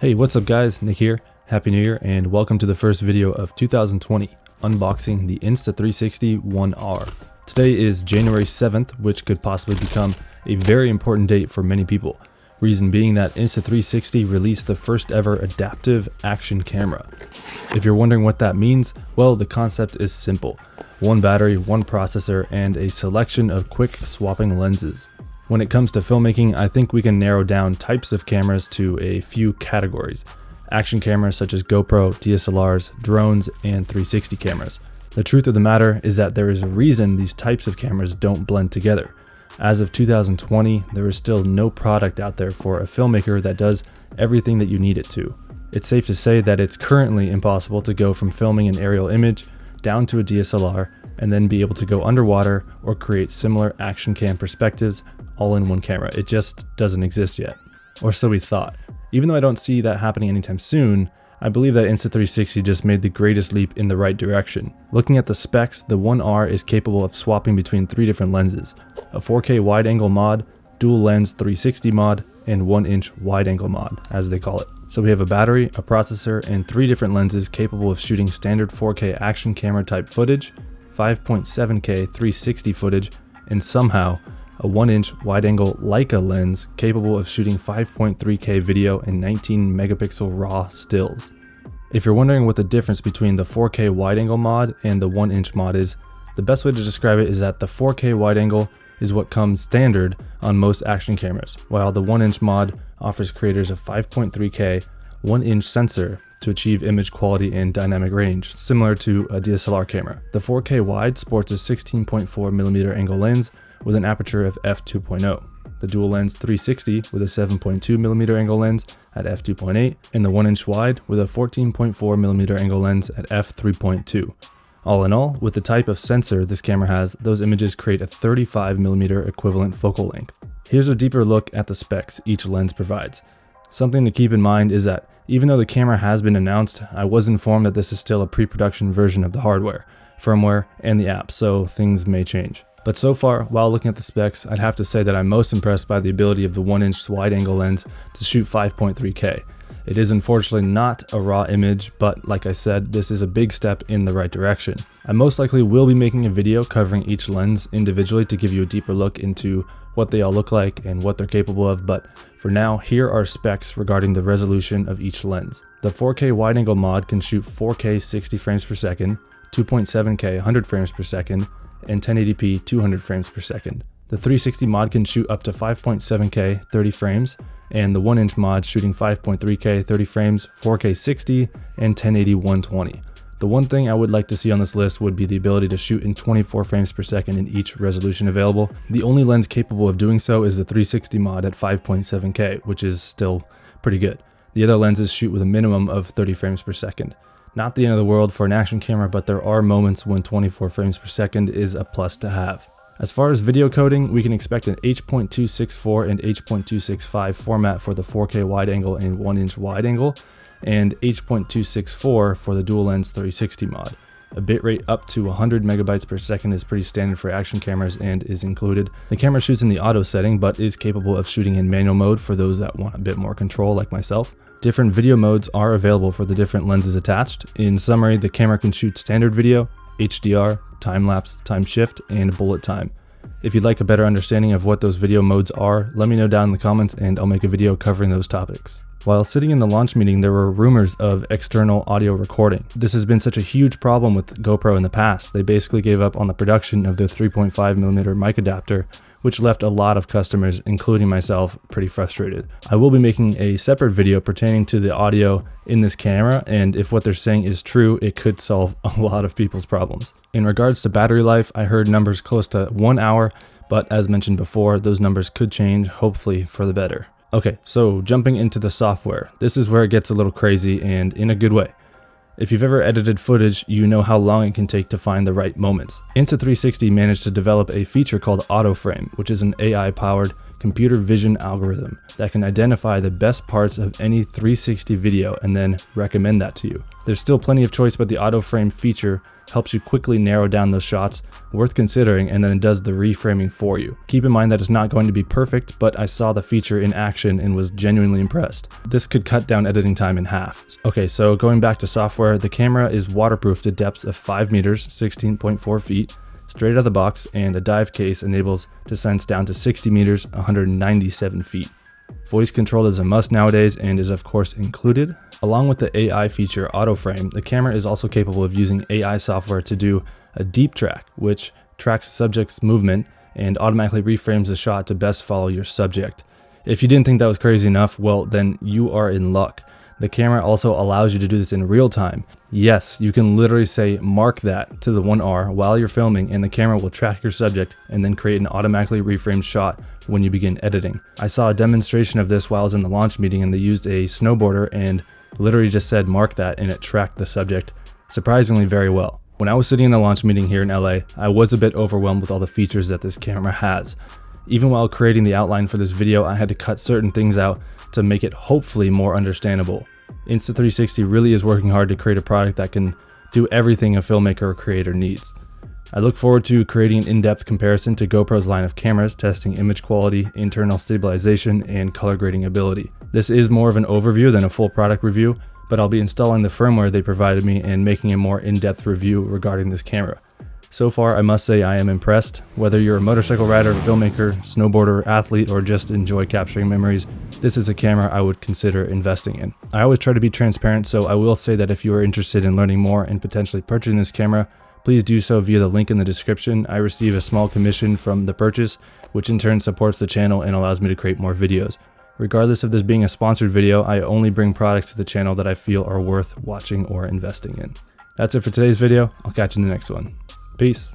Hey, what's up guys, Nick here. Happy New Year and welcome to the first video of 2020, unboxing the Insta360 1R. Today is January 7th, which could possibly become a very important date for many people. Reason being that Insta360 released the first ever adaptive action camera. If you're wondering what that means, well, the concept is simple. One battery, one processor, and a selection of quick swapping lenses. When it comes to filmmaking, I think we can narrow down types of cameras to a few categories. Action cameras such as GoPro, DSLRs, drones, and 360 cameras. The truth of the matter is that there is a reason these types of cameras don't blend together. As of 2020, there is still no product out there for a filmmaker that does everything that you need it to. It's safe to say that it's currently impossible to go from filming an aerial image down to a DSLR and then be able to go underwater or create similar action cam perspectives all in one camera. It just doesn't exist yet. Or so we thought. Even though I don't see that happening anytime soon, I believe that Insta360 just made the greatest leap in the right direction. Looking at the specs, the 1R is capable of swapping between 3 different lenses, a 4K wide angle mod, dual lens 360 mod, and 1-inch wide angle mod, as they call it. So we have a battery, a processor, and 3 different lenses capable of shooting standard 4K action camera type footage, 5.7K 360 footage, and somehow a 1-inch wide-angle Leica lens capable of shooting 5.3K video and 19 megapixel raw stills. If you're wondering what the difference between the 4K wide-angle mod and the 1-inch mod is, the best way to describe it is that the 4K wide-angle is what comes standard on most action cameras, while the 1-inch mod offers creators a 5.3K 1-inch sensor to achieve image quality and dynamic range, similar to a DSLR camera. The 4K wide sports a 16.4mm angle lens with an aperture of f2.0, the dual lens 360 with a 7.2mm angle lens at f2.8, and the 1-inch wide with a 14.4mm angle lens at f3.2. All in all, with the type of sensor this camera has, those images create a 35mm equivalent focal length. Here's a deeper look at the specs each lens provides. Something to keep in mind is that even though the camera has been announced, I was informed that this is still a pre-production version of the hardware, firmware, and the app, so things may change. But so far, while looking at the specs, I'd have to say that I'm most impressed by the ability of the 1-inch wide-angle lens to shoot 5.3K. It is unfortunately not a raw image, but like I said, this is a big step in the right direction. I most likely will be making a video covering each lens individually to give you a deeper look into what they all look like and what they're capable of, but for now, here are specs regarding the resolution of each lens. The 4K wide-angle mod can shoot 4K 60 frames per second, 2.7K 100 frames per second, and 1080p 200 frames per second. The 360 mod can shoot up to 5.7K 30 frames, and the 1-inch mod shooting 5.3K 30 frames, 4K 60, and 1080 120. The one thing I would like to see on this list would be the ability to shoot in 24 frames per second in each resolution available. The only lens capable of doing so is the 360 mod at 5.7K, which is still pretty good. The other lenses shoot with a minimum of 30 frames per second. Not the end of the world for an action camera, but there are moments when 24 frames per second is a plus to have. As far as video coding, we can expect an H.264 and H.265 format for the 4K wide angle and 1-inch wide angle, and H.264 for the dual lens 360 mod. A bitrate up to 100 megabytes per second is pretty standard for action cameras and is included. The camera shoots in the auto setting, but is capable of shooting in manual mode for those that want a bit more control like myself. Different video modes are available for the different lenses attached. In summary, the camera can shoot standard video, HDR, time-lapse, time shift, and bullet time. If you'd like a better understanding of what those video modes are, let me know down in the comments and I'll make a video covering those topics. While sitting in the launch meeting, there were rumors of external audio recording. This has been such a huge problem with GoPro in the past. They basically gave up on the production of their 3.5mm mic adapter, which left a lot of customers, including myself, pretty frustrated. I will be making a separate video pertaining to the audio in this camera, and if what they're saying is true, it could solve a lot of people's problems. In regards to battery life, I heard numbers close to 1 hour, but as mentioned before, those numbers could change, hopefully for the better. Okay, so jumping into the software. This is where it gets a little crazy and in a good way. If you've ever edited footage, you know how long it can take to find the right moments. Insta360 managed to develop a feature called Auto Frame, which is an AI-powered computer vision algorithm that can identify the best parts of any 360 video and then recommend that to you. There's still plenty of choice, but the auto frame feature helps you quickly narrow down those shots worth considering, and then it does the reframing for you. Keep in mind that it's not going to be perfect, but I saw the feature in action and was genuinely impressed. This could cut down editing time in half. Okay, so going back to software, the camera is waterproof to depths of 5 meters, 16.4 feet, straight out of the box, and a dive case enables descents down to 60 meters, 197 feet. Voice control is a must nowadays and is of course included. Along with the AI feature auto frame, the camera is also capable of using AI software to do a deep track, which tracks the subject's movement and automatically reframes the shot to best follow your subject. If you didn't think that was crazy enough, well then you are in luck. The camera also allows you to do this in real time. Yes, you can literally say mark that to the 1R while you're filming, and the camera will track your subject and then create an automatically reframed shot when you begin editing. I saw a demonstration of this while I was in the launch meeting, and they used a snowboarder and literally just said mark that, and it tracked the subject surprisingly very well. When I was sitting in the launch meeting here in LA, I was a bit overwhelmed with all the features that this camera has. Even while creating the outline for this video, I had to cut certain things out to make it hopefully more understandable. Insta360 really is working hard to create a product that can do everything a filmmaker or creator needs. I look forward to creating an in-depth comparison to GoPro's line of cameras, testing image quality, internal stabilization, and color grading ability. This is more of an overview than a full product review, but I'll be installing the firmware they provided me and making a more in-depth review regarding this camera. So far, I must say I am impressed. Whether you're a motorcycle rider, filmmaker, snowboarder, athlete, or just enjoy capturing memories, this is a camera I would consider investing in. I always try to be transparent, so I will say that if you are interested in learning more and potentially purchasing this camera, please do so via the link in the description. I receive a small commission from the purchase, which in turn supports the channel and allows me to create more videos. Regardless of this being a sponsored video, I only bring products to the channel that I feel are worth watching or investing in. That's it for today's video. I'll catch you in the next one. Peace.